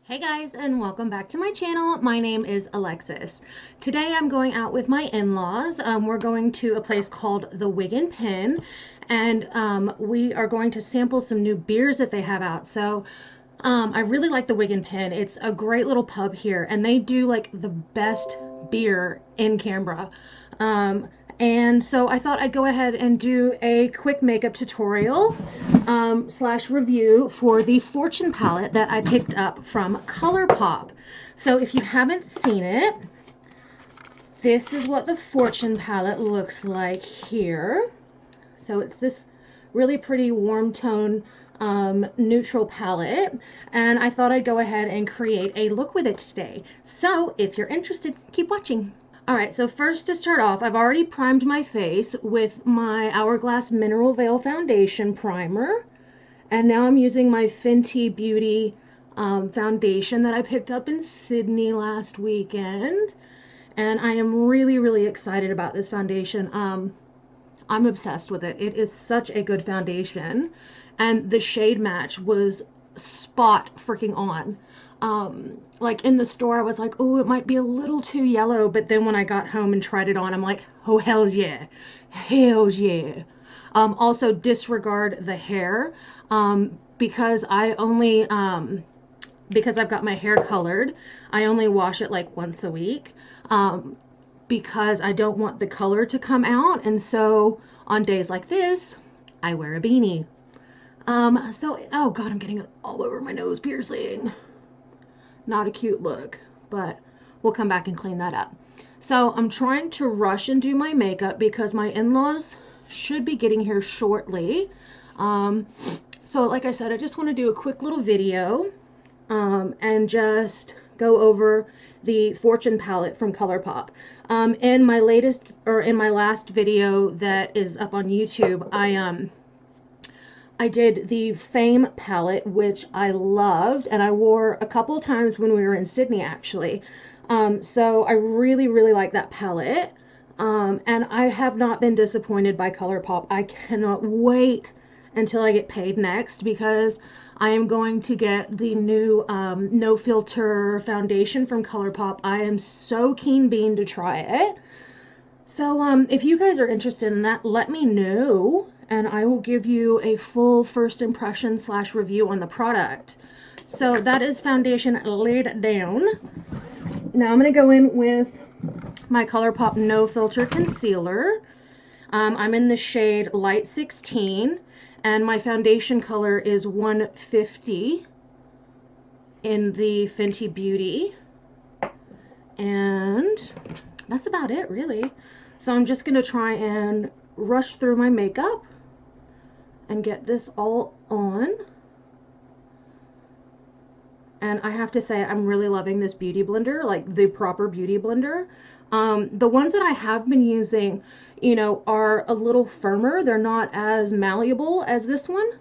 Hey guys, and welcome back to my channel. My name is Alexis. Today I'm going out with my in-laws. We're going to a place called the Wig and Pin, and we are going to sample some new beers that they have out. So I really like the Wig and Pin. It's a great little pub here, and they do like the best beer in Canberra. And so I thought I'd go ahead and do a quick makeup tutorial slash review for the Fortune palette that I picked up from ColourPop. So if you haven't seen it, this is what the Fortune palette looks like here. So it's this really pretty warm tone neutral palette, and I thought I'd go ahead and create a look with it today. So if you're interested, keep watching. Alright, so first to start off, I've already primed my face with my Hourglass Mineral Veil Foundation Primer. And now I'm using my Fenty Beauty foundation that I picked up in Sydney last weekend. And I am really, really excited about this foundation. I'm obsessed with it. It is such a good foundation. And the shade match was spot freaking on. Like in the store I was like, oh, it might be a little too yellow, but then when I got home and tried it on, I'm like, oh, hells yeah, hells yeah. Also disregard the hair, because I only because I've got my hair colored, I only wash it like once a week, because I don't want the color to come out, and so on days like this I wear a beanie. Oh god, I'm getting it all over my nose piercing. Not a cute look, but we'll come back and clean that up. So I'm trying to rush and do my makeup because my in-laws should be getting here shortly. So like I said, I just want to do a quick little video and just go over the Fortune palette from ColourPop. In my last video that is up on YouTube, I did the Fame palette, which I loved, and I wore a couple times when we were in Sydney, actually. So I really, really like that palette. And I have not been disappointed by ColourPop. I cannot wait until I get paid next, because I am going to get the new No Filter foundation from ColourPop. I am so keen bean to try it. So if you guys are interested in that, let me know, and I will give you a full first impression slash review on the product. So that is foundation laid down. Now I'm going to go in with my ColourPop No Filter Concealer. I'm in the shade Light 16, and my foundation color is 150 in the Fenty Beauty. And that's about it, really. So I'm just going to try and rush through my makeup and get this all on. And I have to say, I'm really loving this beauty blender, like the proper beauty blender. The ones that I have been using, you know, are a little firmer. They're not as malleable as this one,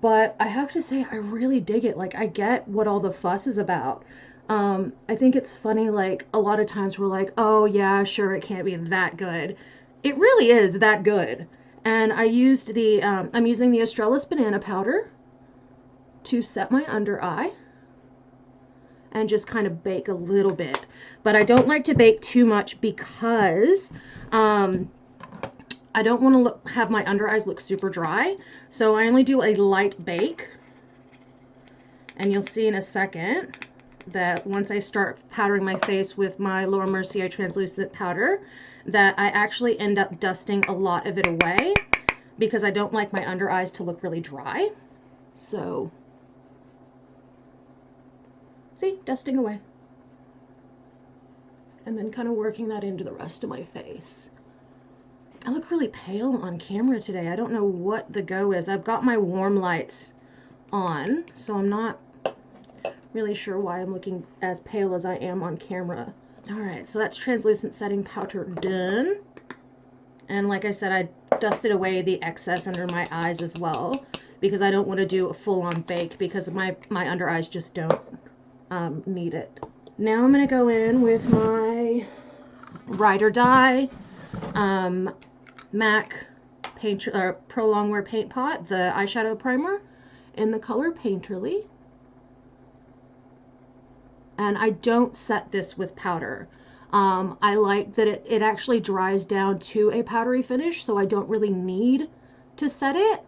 but I have to say, I really dig it. Like, I get what all the fuss is about. I think it's funny, like, a lot of times we're like, oh yeah, sure, it can't be that good. It really is that good. And I used the, I'm using the Australis Banana Powder to set my under eye and just kind of bake a little bit. But I don't like to bake too much because I don't want to have my under eyes look super dry. So I only do a light bake. And you'll see in a second that once I start powdering my face with my Laura Mercier translucent powder, that I actually end up dusting a lot of it away because I don't like my under eyes to look really dry. So, see, dusting away. And then kind of working that into the rest of my face. I look really pale on camera today. I don't know what the go is. I've got my warm lights on, so I'm not really sure why I'm looking as pale as I am on camera. Alright, so that's translucent setting powder done. And like I said, I dusted away the excess under my eyes as well, because I don't want to do a full-on bake because my under eyes just don't need it. Now I'm going to go in with my Ride or Die MAC paint, Pro Longwear Paint Pot, the eyeshadow primer in the color Painterly. And I don't set this with powder. I like that it actually dries down to a powdery finish, so I don't really need to set it.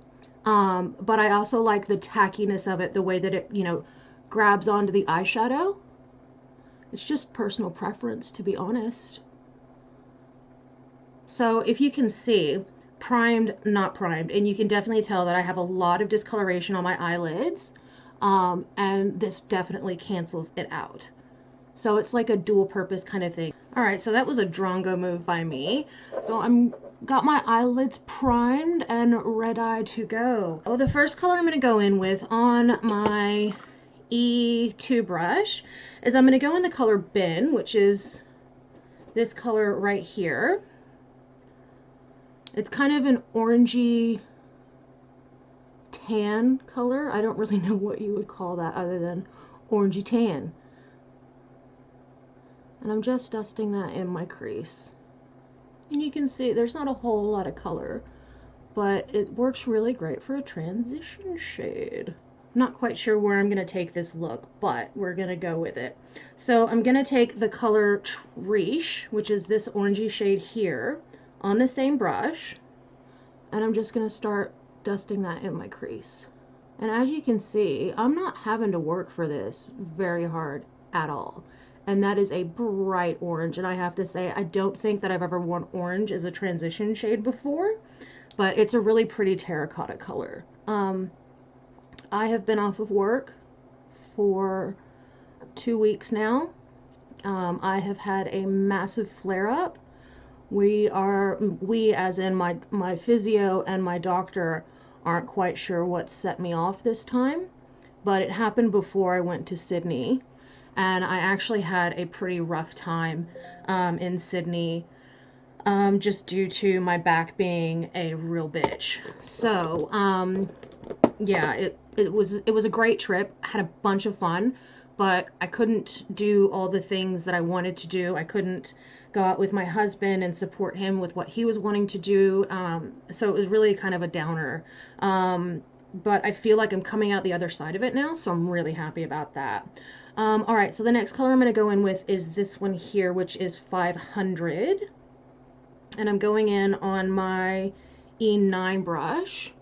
But I also like the tackiness of it, the way that it, you know, grabs onto the eyeshadow. It's just personal preference, to be honest. So if you can see, primed, not primed, and you can definitely tell that I have a lot of discoloration on my eyelids, and this definitely cancels it out. So it's like a dual purpose kind of thing. All right, so that was a drongo move by me. So I'm got my eyelids primed and red-eyed to go. Oh, the first color I'm gonna go in with on my E2 brush is I'm gonna go in the color Bin, which is this color right here. It's kind of an orangey tan color. I don't really know what you would call that other than orangey tan. And I'm just dusting that in my crease. And you can see there's not a whole lot of color, but it works really great for a transition shade. Not quite sure where I'm going to take this look, but we're going to go with it. So I'm going to take the color Riche, which is this orangey shade here, on the same brush, and I'm just going to start dusting that in my crease. And as you can see, I'm not having to work for this very hard at all. And that is a bright orange, and I have to say, I don't think that I've ever worn orange as a transition shade before, but it's a really pretty terracotta color. I have been off of work for 2 weeks now. I have had a massive flare-up. We as in my physio and my doctor aren't quite sure what set me off this time, but it happened before I went to Sydney. And I actually had a pretty rough time in Sydney, just due to my back being a real bitch. So yeah, it was a great trip. I had a bunch of fun, but I couldn't do all the things that I wanted to do. I couldn't go out with my husband and support him with what he was wanting to do. So it was really kind of a downer. But I feel like I'm coming out the other side of it now, so I'm really happy about that. All right, so the next color I'm going to go in with is this one here, which is 500. And I'm going in on my E9 brush,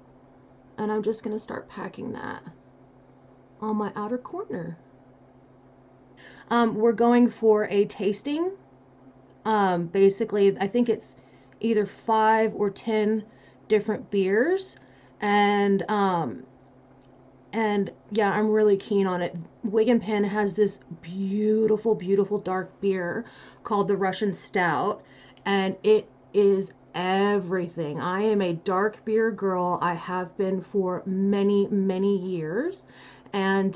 and I'm just going to start packing that on my outer corner. We're going for a tasting. Basically, I think it's either 5 or 10 different beers. And yeah, I'm really keen on it. Wig & Pen has this beautiful, beautiful dark beer called the Russian Stout, and it is everything. I am a dark beer girl. I have been for many, many years, and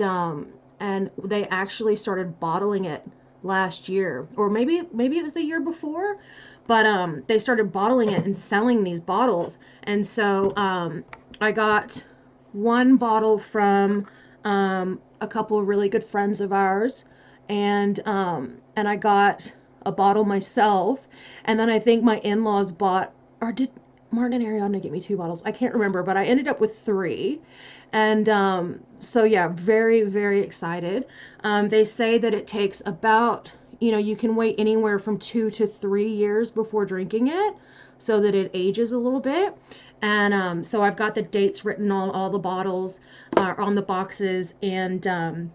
they actually started bottling it last year, or maybe it was the year before, but they started bottling it and selling these bottles, and so I got one bottle from a couple of really good friends of ours, and I got a bottle myself, and then I think my in-laws bought, or did Martin and Ariana get me 2 bottles? I can't remember, but I ended up with 3. And so yeah, very, very excited. They say that it takes about, you know, you can wait anywhere from 2 to 3 years before drinking it so that it ages a little bit. And so I've got the dates written on all the bottles, on the boxes, and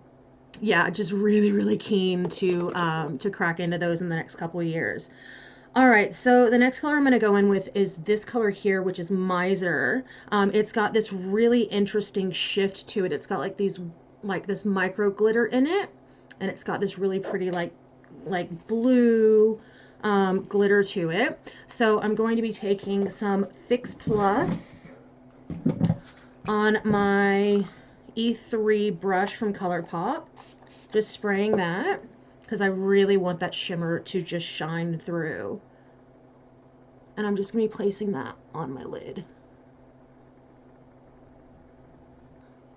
yeah, just really, really keen to crack into those in the next couple of years. All right, so the next color I'm going to go in with is this color here, which is Miser. It's got this really interesting shift to it. It's got like this micro glitter in it, and it's got this really pretty like blue glitter to it. So I'm going to be taking some Fix Plus on my E3 brush from ColourPop, just spraying that because I really want that shimmer to just shine through. And I'm just going to be placing that on my lid.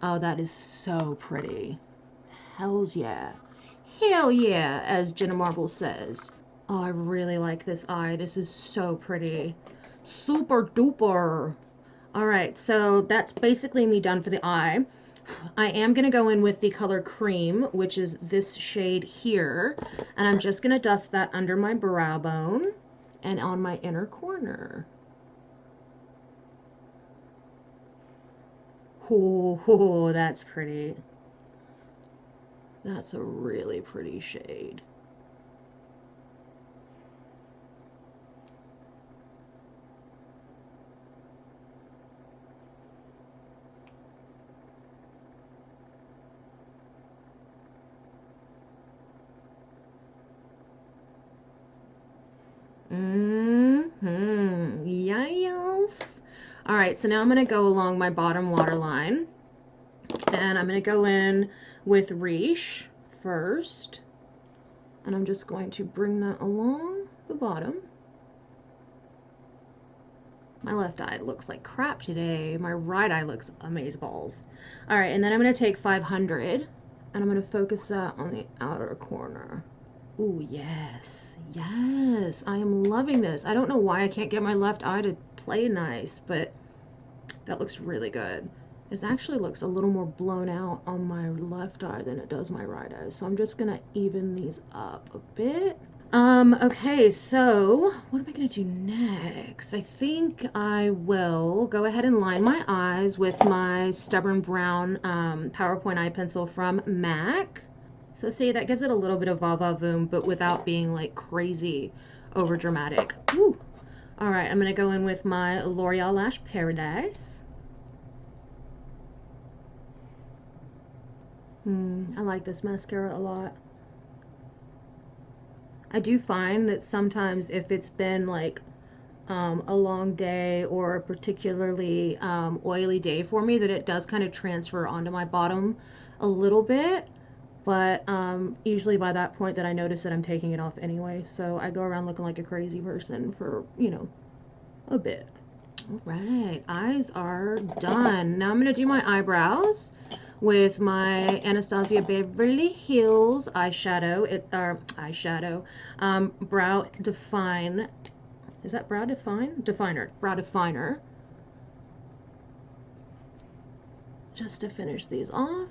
Oh, that is so pretty. Hells yeah. Hell yeah, as Jenna Marbles says. Oh, I really like this eye. This is so pretty. Super duper. All right, so that's basically me done for the eye. I am going to go in with the color Cream, which is this shade here, and I'm just going to dust that under my brow bone and on my inner corner. Oh, that's pretty. That's a really pretty shade. Yes. All right, so now I'm going to go along my bottom waterline, and I'm going to go in with Riche first, and I'm just going to bring that along the bottom. My left eye looks like crap today. My right eye looks amazeballs. All right, and then I'm going to take 500, and I'm going to focus that on the outer corner. Ooh, yes, yes, I am loving this. I don't know why I can't get my left eye to play nice, but that looks really good. It actually looks a little more blown out on my left eye than it does my right eye, so I'm just gonna even these up a bit. Okay, so what am I gonna do next? I think I will go ahead and line my eyes with my Stubborn Brown PowerPoint eye pencil from MAC. So see, that gives it a little bit of va-va-voom, but without being like crazy over dramatic. Woo. All right, I'm gonna go in with my L'Oreal Lash Paradise. I like this mascara a lot. I do find that sometimes if it's been like a long day or a particularly oily day for me, that it does kind of transfer onto my bottom a little bit. But usually by that point that I notice that I'm taking it off anyway, so I go around looking like a crazy person for, you know, a bit. All right, eyes are done. Now I'm going to do my eyebrows with my Anastasia Beverly Hills eyeshadow. Brow Define. Is that Brow Define? Definer. Brow Definer. Just to finish these off.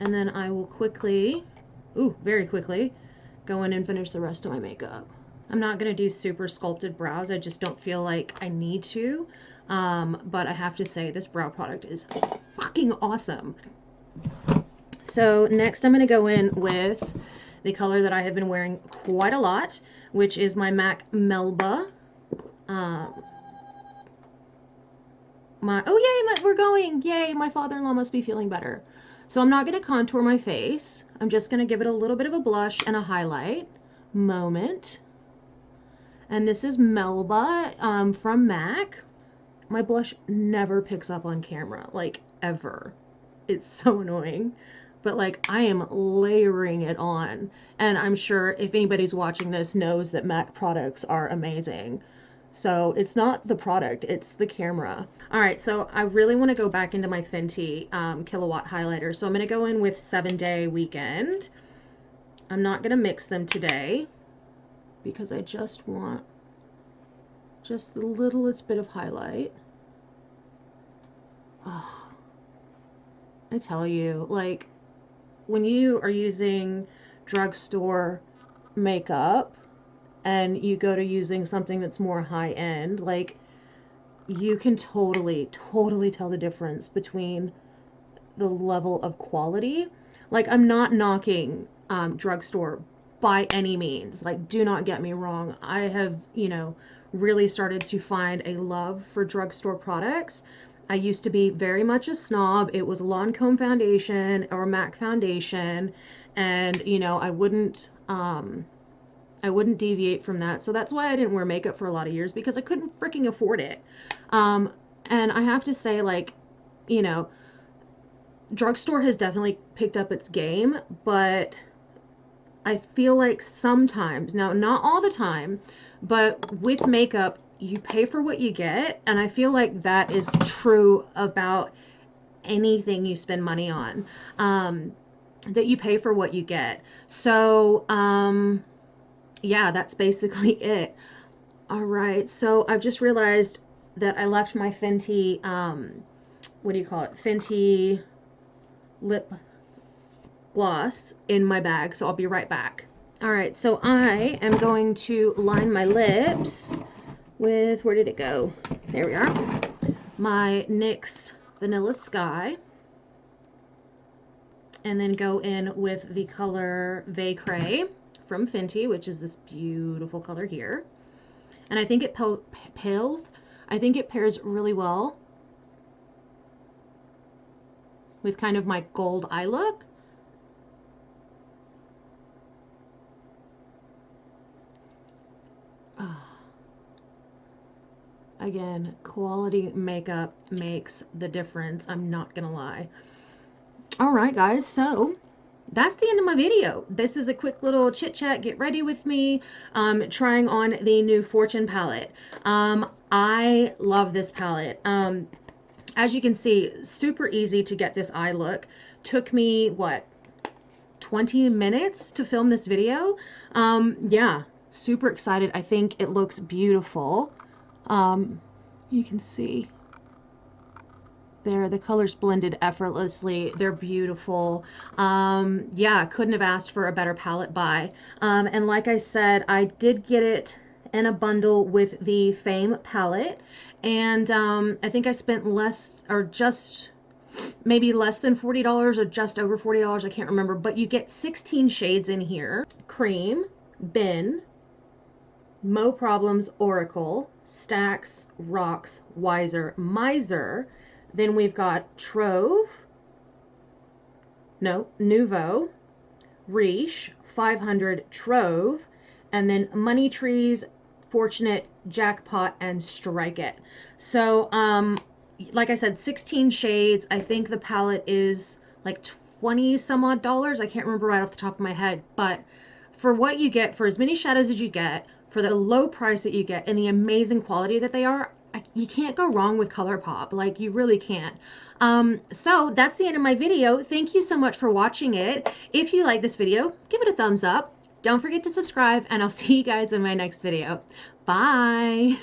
And then I will quickly, very quickly, go in and finish the rest of my makeup. I'm not going to do super sculpted brows. I just don't feel like I need to. But I have to say, this brow product is fucking awesome. So next I'm going to go in with the color that I have been wearing quite a lot, which is my MAC Melba. We're going. Yay, my father-in-law must be feeling better. So I'm not going to contour my face. I'm just going to give it a little bit of a blush and a highlight moment. And this is Melba from MAC. My blush never picks up on camera, like ever. It's so annoying. But like I am layering it on. And I'm sure if anybody's watching this knows that MAC products are amazing. So it's not the product, it's the camera. All right, so I really want to go back into my Fenty Killawatt highlighter. So I'm going to go in with 7-Day Weekend. I'm not going to mix them today because I just want just the littlest bit of highlight. Oh, I tell you, like when you are using drugstore makeup and you go to using something that's more high-end, like you can totally tell the difference between the level of quality. Like I'm not knocking drugstore by any means, like do not get me wrong. I have, you know, really started to find a love for drugstore products. I used to be very much a snob. It was Lancome foundation or MAC foundation, and you know I wouldn't deviate from that. So that's why I didn't wear makeup for a lot of years, because I couldn't freaking afford it. And I have to say, like, you know, drugstore has definitely picked up its game, but I feel like sometimes, now not all the time, but with makeup, you pay for what you get. And I feel like that is true about anything you spend money on, that you pay for what you get. So, yeah, that's basically it. All right, so I've just realized that I left my Fenty, what do you call it? Fenty lip gloss in my bag, so I'll be right back. All right, so I am going to line my lips with, where did it go? There we are. My NYX Vanilla Sky. And then go in with the color Vacray from Fenty, which is this beautiful color here. And I think it pairs really well with kind of my gold eye look. Again, quality makeup makes the difference. I'm not gonna lie. All right, guys, so that's the end of my video. This is a quick little chit chat. Get ready with me. Trying on the new Fortune palette. I love this palette. As you can see, super easy to get this eye look. Took me, what, 20 minutes to film this video? Yeah, super excited. I think it looks beautiful. You can see there, the colors blended effortlessly. They're beautiful. Yeah, couldn't have asked for a better palette buy. And like I said, I did get it in a bundle with the Fame palette. And I think I spent less, or just maybe less than $40 or just over $40. I can't remember. But you get 16 shades in here. Cream, Ben, Mo Problems, Oracle, Stacks, Rocks, Wiser, Miser. Then we've got Nouveau, Riche, 500, Trove, and then Money Trees, Fortunate, Jackpot, and Strike It. So, like I said, 16 shades. I think the palette is like 20 some odd dollars. I can't remember right off the top of my head, but for what you get, for as many shadows as you get, for the low price that you get, and the amazing quality that they are, you can't go wrong with ColourPop. Like, you really can't. So that's the end of my video. Thank you so much for watching it. If you like this video, give it a thumbs up. Don't forget to subscribe, and I'll see you guys in my next video. Bye.